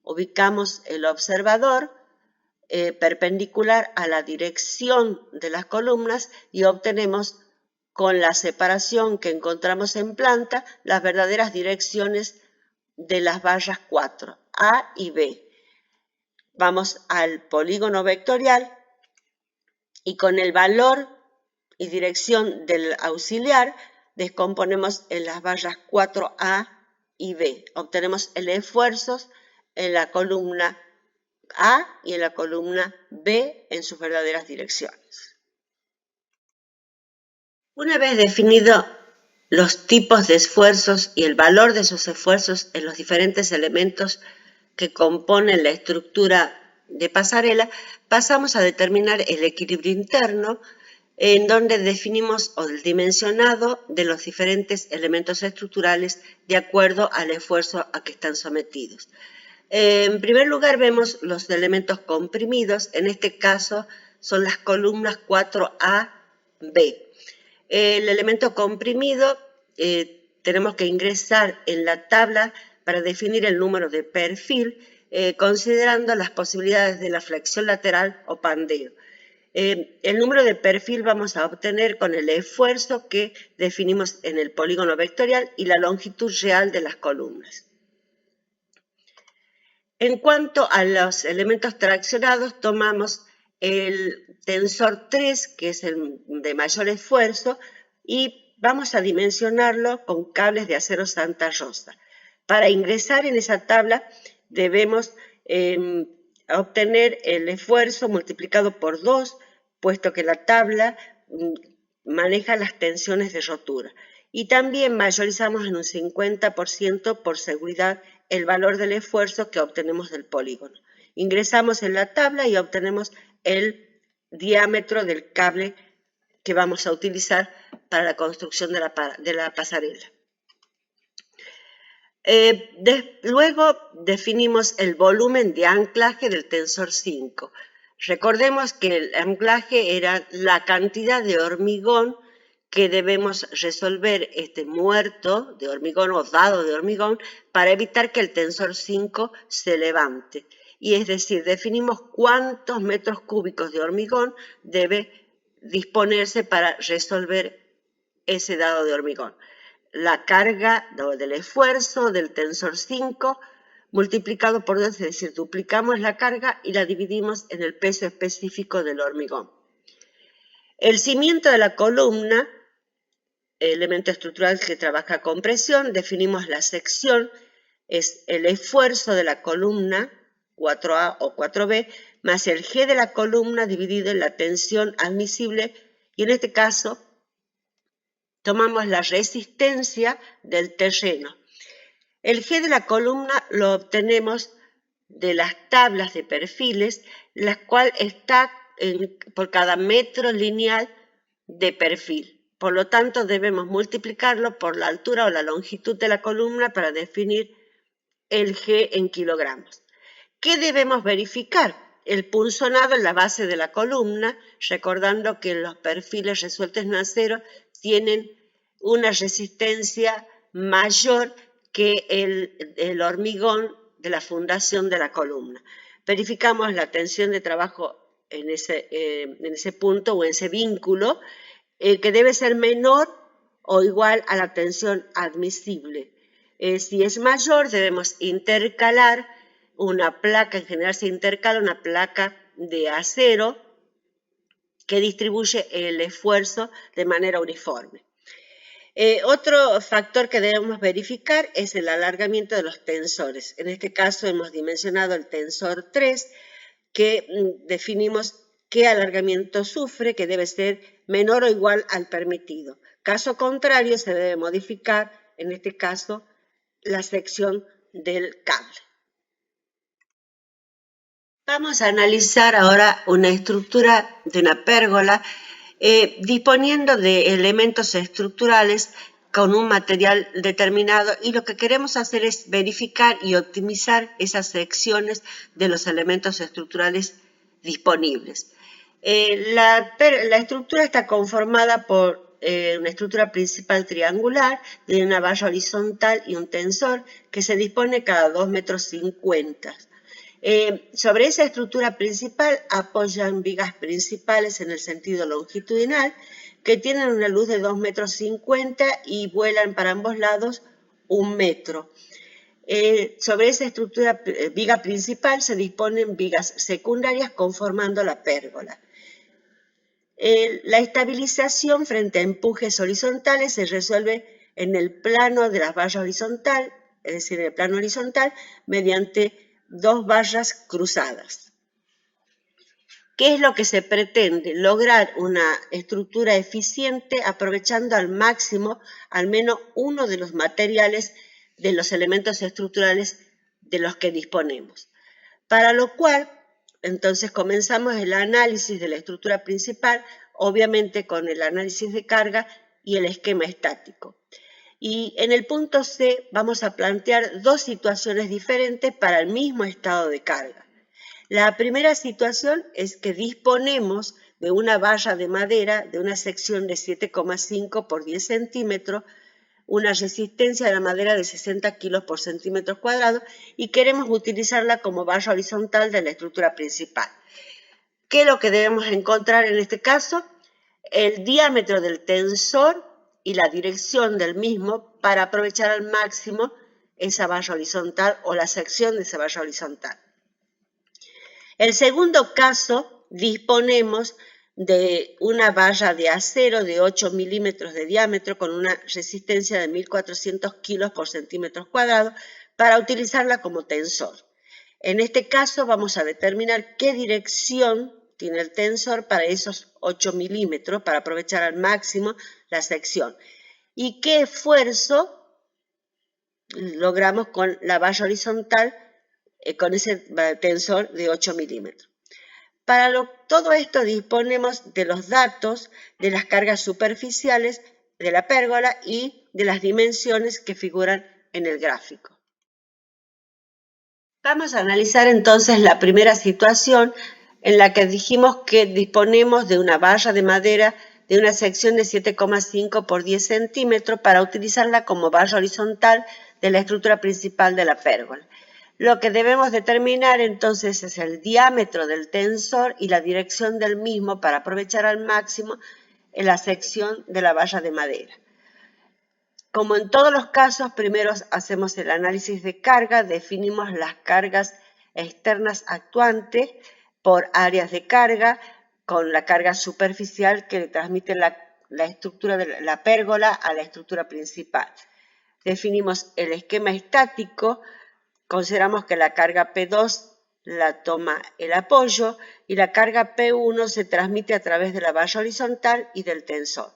Ubicamos el observador perpendicular a la dirección de las columnas y obtenemos con la separación que encontramos en planta las verdaderas direcciones de las barras 4, A y B. Vamos al polígono vectorial y con el valor y dirección del auxiliar descomponemos en las barras 4A y B. Obtenemos el esfuerzo en la columna A y en la columna B en sus verdaderas direcciones. Una vez definido los tipos de esfuerzos y el valor de esos esfuerzos en los diferentes elementos que componen la estructura de pasarela, pasamos a determinar el equilibrio interno, en donde definimos el dimensionado de los diferentes elementos estructurales de acuerdo al esfuerzo a que están sometidos. En primer lugar vemos los elementos comprimidos, en este caso son las columnas 4A-B. El elemento comprimido tenemos que ingresar en la tabla para definir el número de perfil, considerando las posibilidades de la flexión lateral o pandeo. El número de perfil vamos a obtener con el esfuerzo que definimos en el polígono vectorial y la longitud real de las columnas. En cuanto a los elementos traccionados, tomamos el tensor 3, que es el de mayor esfuerzo, y vamos a dimensionarlo con cables de acero Santa Rosa. Para ingresar en esa tabla debemos obtener el esfuerzo multiplicado por 2, puesto que la tabla maneja las tensiones de rotura. Y también mayorizamos en un 50% por seguridad el valor del esfuerzo que obtenemos del polígono. Ingresamos en la tabla y obtenemos el diámetro del cable que vamos a utilizar para la construcción de la pasarela. Luego definimos el volumen de anclaje del tensor 5. Recordemos que el anclaje era la cantidad de hormigón que debemos resolver muerto de hormigón o dado de hormigón para evitar que el tensor 5 se levante. Y es decir, definimos cuántos metros cúbicos de hormigón debe disponerse para resolver ese dado de hormigón. La carga del esfuerzo del tensor 5 multiplicado por 2, es decir, duplicamos la carga y la dividimos en el peso específico del hormigón. El cimiento de la columna, elemento estructural que trabaja con presión, definimos la sección, es el esfuerzo de la columna 4A o 4B más el G de la columna dividido en la tensión admisible y en este caso tomamos la resistencia del terreno. El G de la columna lo obtenemos de las tablas de perfiles, la cual está por cada metro lineal de perfil. Por lo tanto, debemos multiplicarlo por la altura o la longitud de la columna para definir el G en kilogramos. ¿Qué debemos verificar? el punzonado en la base de la columna, recordando que los perfiles resueltos en acero tienen una resistencia mayor que el hormigón de la fundación de la columna. Verificamos la tensión de trabajo en ese punto o en ese vínculo, que debe ser menor o igual a la tensión admisible. Si es mayor, debemos intercalar una placa, en general se intercala una placa de acero que distribuye el esfuerzo de manera uniforme. Otro factor que debemos verificar es el alargamiento de los tensores. En este caso hemos dimensionado el tensor 3, que definimos qué alargamiento sufre, que debe ser menor o igual al permitido. Caso contrario, se debe modificar, en este caso, la sección del cable. Vamos a analizar ahora una estructura de una pérgola disponiendo de elementos estructurales con un material determinado, y lo que queremos hacer es verificar y optimizar esas secciones de los elementos estructurales disponibles. La estructura está conformada por una estructura principal triangular de una valla horizontal y un tensor que se dispone cada 2,50 metros. Sobre esa estructura principal apoyan vigas principales en el sentido longitudinal que tienen una luz de 2,50 metros y vuelan para ambos lados 1 metro. Sobre esa estructura viga principal se disponen vigas secundarias conformando la pérgola. La estabilización frente a empujes horizontales se resuelve en el plano de las vallas horizontal, es decir, en el plano horizontal, mediante 2 barras cruzadas. ¿Qué es lo que se pretende? Lograr una estructura eficiente aprovechando al máximo al menos uno de los materiales de los elementos estructurales de los que disponemos. Para lo cual, entonces comenzamos el análisis de la estructura principal, obviamente con el análisis de carga y el esquema estático. Y en el punto C vamos a plantear 2 situaciones diferentes para el mismo estado de carga. La primera situación es que disponemos de una valla de madera de una sección de 7,5 por 10 centímetros, una resistencia de la madera de 60 kilos por centímetro cuadrado, y queremos utilizarla como valla horizontal de la estructura principal. ¿Qué es lo que debemos encontrar en este caso? El diámetro del tensor y la dirección del mismo para aprovechar al máximo esa valla horizontal o la sección de esa valla horizontal. El segundo caso, disponemos de una valla de acero de 8 milímetros de diámetro con una resistencia de 1.400 kilos por centímetros cuadrados para utilizarla como tensor. En este caso vamos a determinar qué dirección tiene el tensor para esos 8 milímetros para aprovechar al máximo la sección. ¿Y qué esfuerzo logramos con la valla horizontal con ese tensor de 8 milímetros? Para todo esto disponemos de los datos de las cargas superficiales de la pérgola y de las dimensiones que figuran en el gráfico. Vamos a analizar entonces la primera situación en la que dijimos que disponemos de una valla de madera de una sección de 7,5 por 10 centímetros para utilizarla como valla horizontal de la estructura principal de la pérgola. Lo que debemos determinar entonces es el diámetro del tensor y la dirección del mismo para aprovechar al máximo en la sección de la valla de madera. Como en todos los casos, primero hacemos el análisis de carga, definimos las cargas externas actuantes por áreas de carga, con la carga superficial que le transmite la estructura de la pérgola a la estructura principal. Definimos el esquema estático, consideramos que la carga P2 la toma el apoyo y la carga P1 se transmite a través de la valla horizontal y del tensor.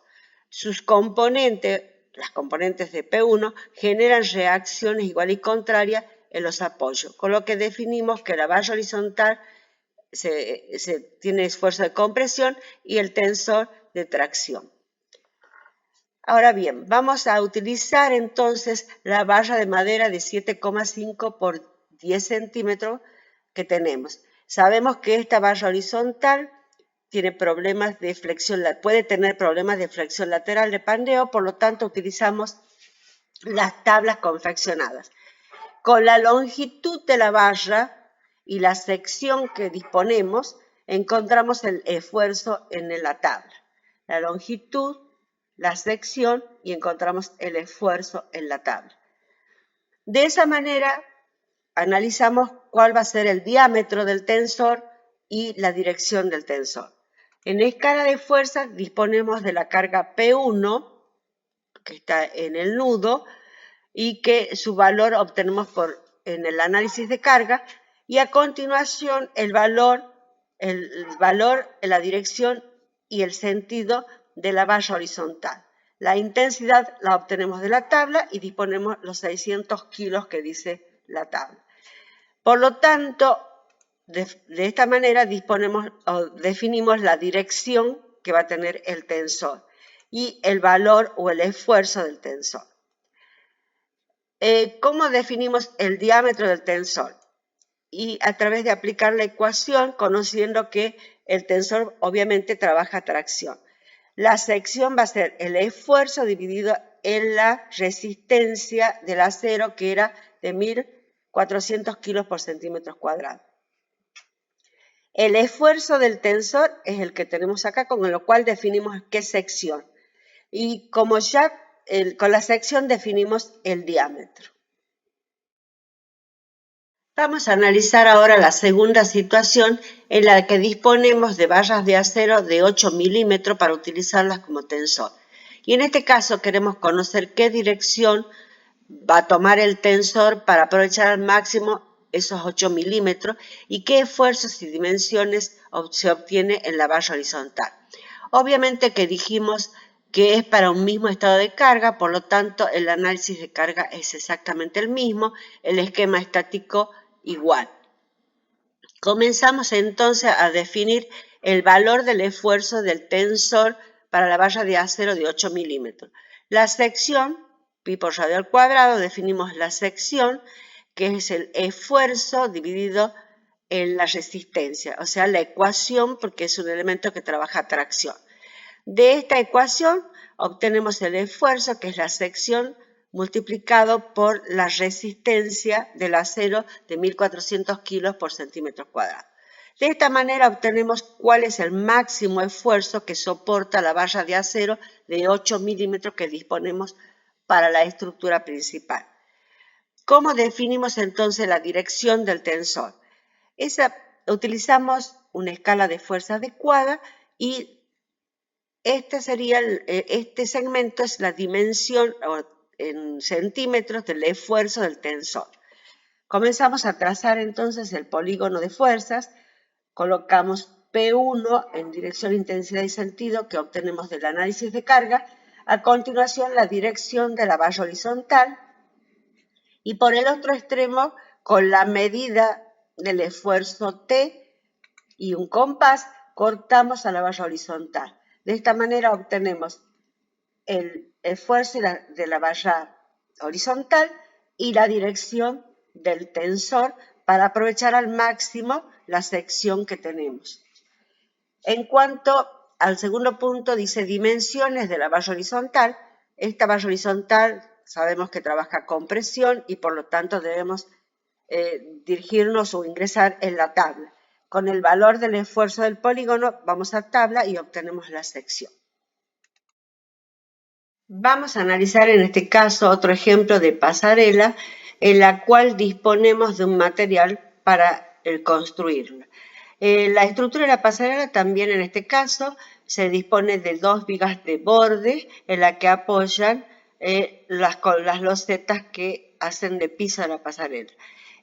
Sus componentes, las componentes de P1, generan reacciones igual y contrarias en los apoyos, con lo que definimos que la valla horizontal tiene esfuerzo de compresión y el tensor de tracción. Ahora bien, vamos a utilizar entonces la valla de madera de 7,5 por 10 centímetros que tenemos. Sabemos que esta valla horizontal tiene problemas de flexión, puede tener problemas de flexión lateral de pandeo, por lo tanto utilizamos las tablas confeccionadas. Con la longitud de la valla y la sección que disponemos, encontramos el esfuerzo en la tabla. La longitud, la sección y encontramos el esfuerzo en la tabla. De esa manera, analizamos cuál va a ser el diámetro del tensor y la dirección del tensor. En escala de fuerzas disponemos de la carga P1, que está en el nudo, y que su valor obtenemos en el análisis de carga, y a continuación el valor, la dirección y el sentido de la valla horizontal. La intensidad la obtenemos de la tabla y disponemos los 600 kilos que dice la tabla. Por lo tanto, de esta manera definimos la dirección que va a tener el tensor y el valor o el esfuerzo del tensor. ¿Cómo definimos el diámetro del tensor? Y a través de aplicar la ecuación, conociendo que el tensor obviamente trabaja a tracción. La sección va a ser el esfuerzo dividido en la resistencia del acero, que era de 1400 kilos por centímetros cuadrados. El esfuerzo del tensor es el que tenemos acá, con lo cual definimos qué sección. Y como ya con la sección definimos el diámetro. Vamos a analizar ahora la segunda situación en la que disponemos de barras de acero de 8 milímetros para utilizarlas como tensor. Y en este caso queremos conocer qué dirección va a tomar el tensor para aprovechar al máximo esos 8 milímetros y qué esfuerzos y dimensiones se obtiene en la valla horizontal. Obviamente que dijimos que es para un mismo estado de carga, por lo tanto el análisis de carga es exactamente el mismo, el esquema estático igual. Comenzamos entonces a definir el valor del esfuerzo del tensor para la valla de acero de 8 milímetros. La sección, pi por radio al cuadrado, definimos la sección, que es el esfuerzo dividido en la resistencia, o sea, la ecuación, porque es un elemento que trabaja a tracción. De esta ecuación obtenemos el esfuerzo, que es la sección, multiplicado por la resistencia del acero de 1400 kilos por centímetro cuadrado. De esta manera obtenemos cuál es el máximo esfuerzo que soporta la valla de acero de 8 milímetros que disponemos para la estructura principal. ¿Cómo definimos entonces la dirección del tensor? Utilizamos una escala de fuerza adecuada y este segmento es la dimensión en centímetros del esfuerzo del tensor. Comenzamos a trazar entonces el polígono de fuerzas, colocamos P1 en dirección, intensidad y sentido que obtenemos del análisis de carga, a continuación la dirección de la valla horizontal y por el otro extremo con la medida del esfuerzo T y un compás cortamos a la valla horizontal. De esta manera obtenemos el esfuerzo de la valla horizontal y la dirección del tensor para aprovechar al máximo la sección que tenemos. En cuanto al segundo punto, dice dimensiones de la valla horizontal. Esta valla horizontal sabemos que trabaja con presión y por lo tanto debemos dirigirnos o ingresar en la tabla. Con el valor del esfuerzo del polígono vamos a tabla y obtenemos la sección. Vamos a analizar en este caso otro ejemplo de pasarela en la cual disponemos de un material para construirla. La estructura de la pasarela también en este caso se dispone de dos vigas de borde en la que apoyan las losetas que hacen de piso de la pasarela.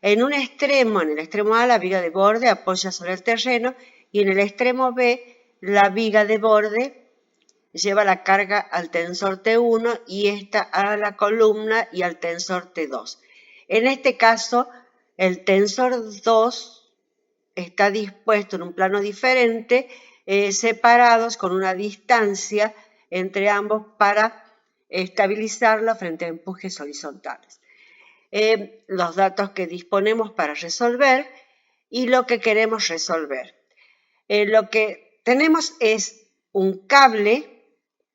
En el extremo A, la viga de borde apoya sobre el terreno y en el extremo B, la viga de borde lleva la carga al tensor T1 y esta a la columna y al tensor T2. En este caso, el tensor 2 está dispuesto en un plano diferente, separados con una distancia entre ambos para estabilizarlo frente a empujes horizontales. Los datos que disponemos para resolver y lo que queremos resolver. Lo que tenemos es un cable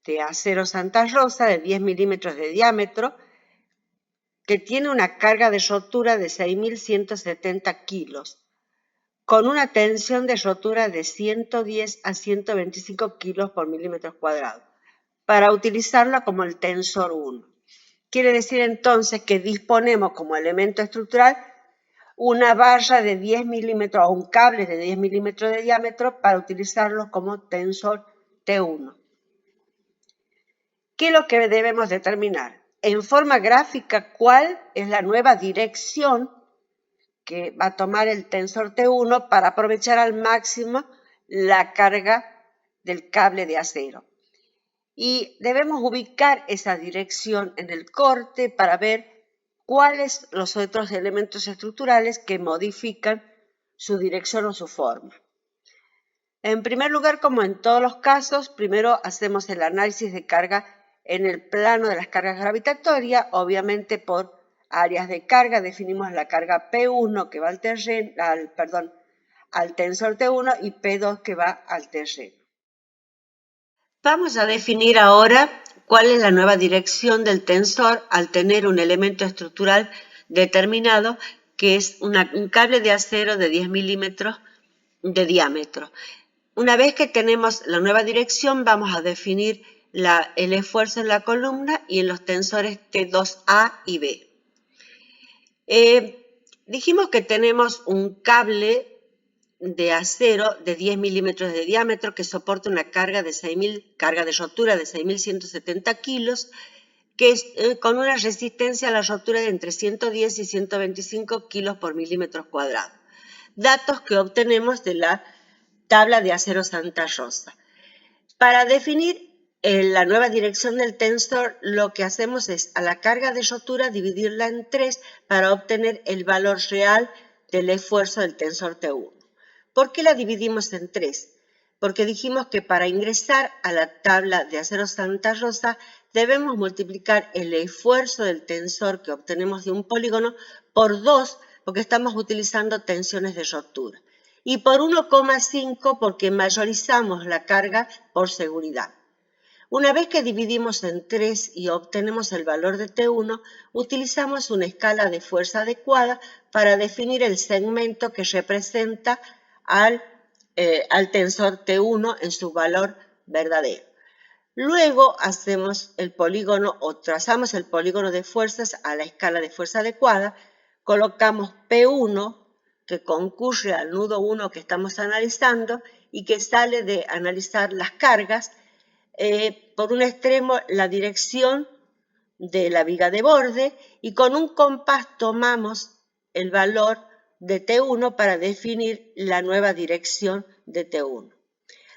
de acero Santa Rosa de 10 milímetros de diámetro que tiene una carga de rotura de 6.170 kilos, con una tensión de rotura de 110 a 125 kilos por milímetro cuadrado, para utilizarla como el tensor 1. Quiere decir entonces que disponemos como elemento estructural una barra de 10 milímetros o un cable de 10 milímetros de diámetro para utilizarlo como tensor T1. ¿Qué es lo que debemos determinar? En forma gráfica, ¿cuál es la nueva dirección que va a tomar el tensor T1 para aprovechar al máximo la carga del cable de acero? Y debemos ubicar esa dirección en el corte para ver cuáles los otros elementos estructurales que modifican su dirección o su forma. En primer lugar, como en todos los casos, primero hacemos el análisis de carga en el plano de las cargas gravitatorias, obviamente por áreas de carga. Definimos la carga P1 que va al tensor T1 y P2 que va al terreno. Vamos a definir ahora cuál es la nueva dirección del tensor al tener un elemento estructural determinado que es un cable de acero de 10 milímetros de diámetro. Una vez que tenemos la nueva dirección, vamos a definir el esfuerzo en la columna y en los tensores T2A y B. Dijimos que tenemos un cable de acero de 10 milímetros de diámetro que soporta una carga de rotura de 6.170 kilos, que es con una resistencia a la rotura de entre 110 y 125 kilos por milímetro cuadrado. Datos que obtenemos de la tabla de acero Santa Rosa. Para definir la nueva dirección del tensor, lo que hacemos es a la carga de rotura dividirla en 3 para obtener el valor real del esfuerzo del tensor T1. ¿Por qué la dividimos en 3? Porque dijimos que para ingresar a la tabla de acero Santa Rosa debemos multiplicar el esfuerzo del tensor que obtenemos de un polígono por 2, porque estamos utilizando tensiones de rotura, y por 1,5 porque mayorizamos la carga por seguridad. Una vez que dividimos en 3 y obtenemos el valor de T1, utilizamos una escala de fuerza adecuada para definir el segmento que representa al tensor T1 en su valor verdadero. Luego hacemos el polígono o trazamos el polígono de fuerzas a la escala de fuerza adecuada, colocamos P1 que concurre al nudo 1 que estamos analizando y que sale de analizar las cargas, por un extremo la dirección de la viga de borde y con un compás tomamos el valor de T1 para definir la nueva dirección de T1.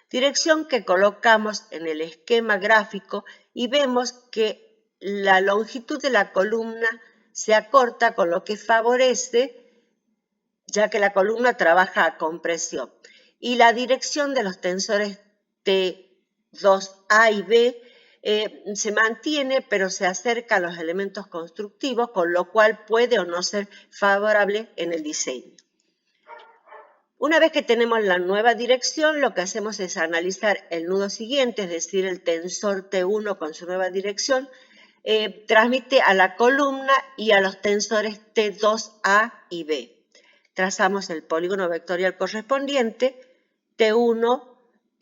Dirección que colocamos en el esquema gráfico y vemos que la longitud de la columna se acorta, con lo que favorece, ya que la columna trabaja a compresión. Y la dirección de los tensores T2A y B se mantiene, pero se acerca a los elementos constructivos, con lo cual puede o no ser favorable en el diseño. Una vez que tenemos la nueva dirección, lo que hacemos es analizar el nudo siguiente, es decir, el tensor T1 con su nueva dirección, transmite a la columna y a los tensores T2A y B. Trazamos el polígono vectorial correspondiente, T1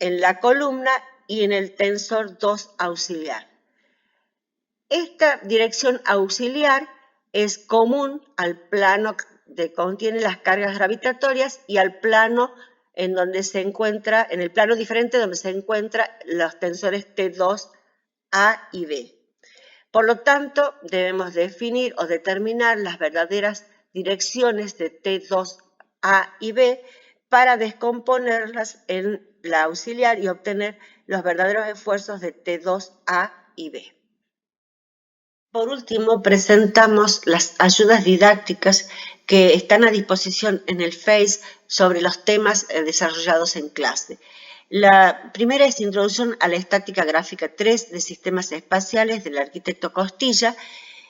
en la columna y en el tensor 2 auxiliar. Esta dirección auxiliar es común al plano que contiene las cargas gravitatorias y al plano en el plano diferente donde se encuentran los tensores T2A y B. Por lo tanto, debemos definir o determinar las verdaderas direcciones de T2A y B para descomponerlas en la auxiliar y obtener los verdaderos esfuerzos de T2A y B. Por último, presentamos las ayudas didácticas que están a disposición en el Face sobre los temas desarrollados en clase. La primera es Introducción a la Estática Gráfica 3 de Sistemas Espaciales del arquitecto Costilla,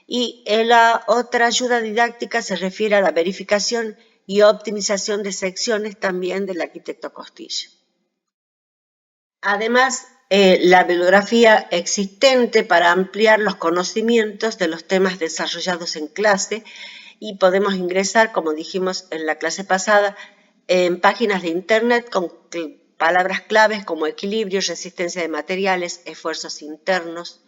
y la otra ayuda didáctica se refiere a la verificación y optimización de secciones también del arquitecto Costilla. Además, la bibliografía existente para ampliar los conocimientos de los temas desarrollados en clase, y podemos ingresar, como dijimos en la clase pasada, en páginas de internet con palabras claves como equilibrio, resistencia de materiales, esfuerzos internos,